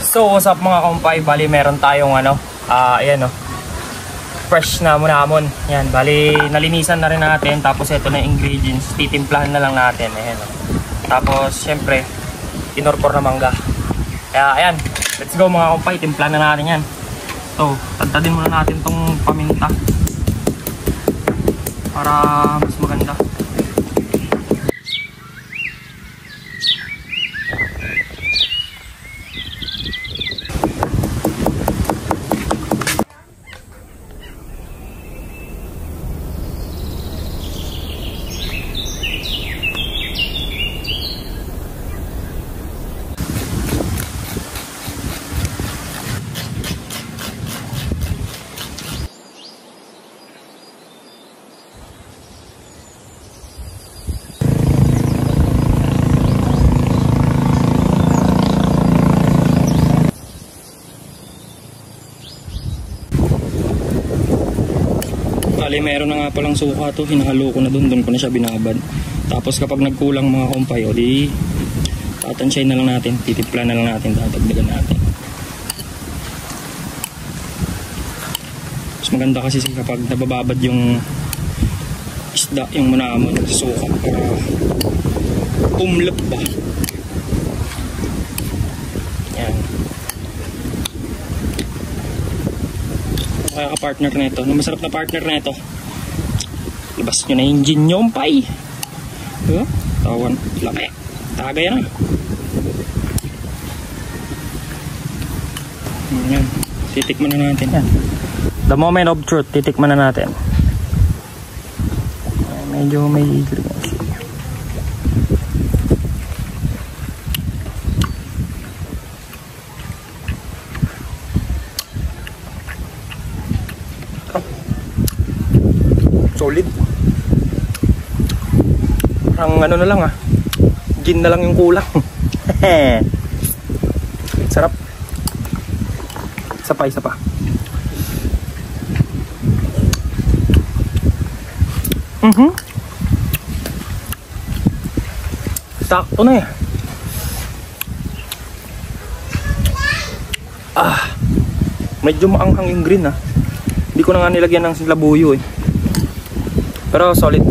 So what's up mga kumpay, bali meron tayong ayan fresh na munamon. Yan, bali nalinisan na rin natin. Tapos ito na ingredients, titimplahan na lang natin. Ayan, tapos syempre inorpor na mangga. Kaya ayan, let's go mga kumpay, timplahan na natin yan. So tantadin muna natin tong paminta para mas maganda. Bali meron na nga palang suka to, hinahalo ko na doon ko na siya binabad. Tapos kapag nagkulang mga kumpay, o di tatansyahin na lang natin, titimpla na lang natin, tatagdagan natin. Mas maganda kasi kapag nabababad yung isda, yung munamon sa suka para umlap ba. Yan. Kaya ka-partner na ito. Ang masarap na partner na ito, labas nyo na yung gin nyo, umpay. Diba? Tawan, laki. Tagay na. Yan. Titikman na natin. Yan. The moment of truth, titikman na natin. Medyo may green. Solid. Ang ano na lang gin na lang yung kulang. Sarap. Isa pa. Sakto na eh. Medyo maanghang yung green Hindi ko na nga nilagyan ng labuyo eh. Pero solid.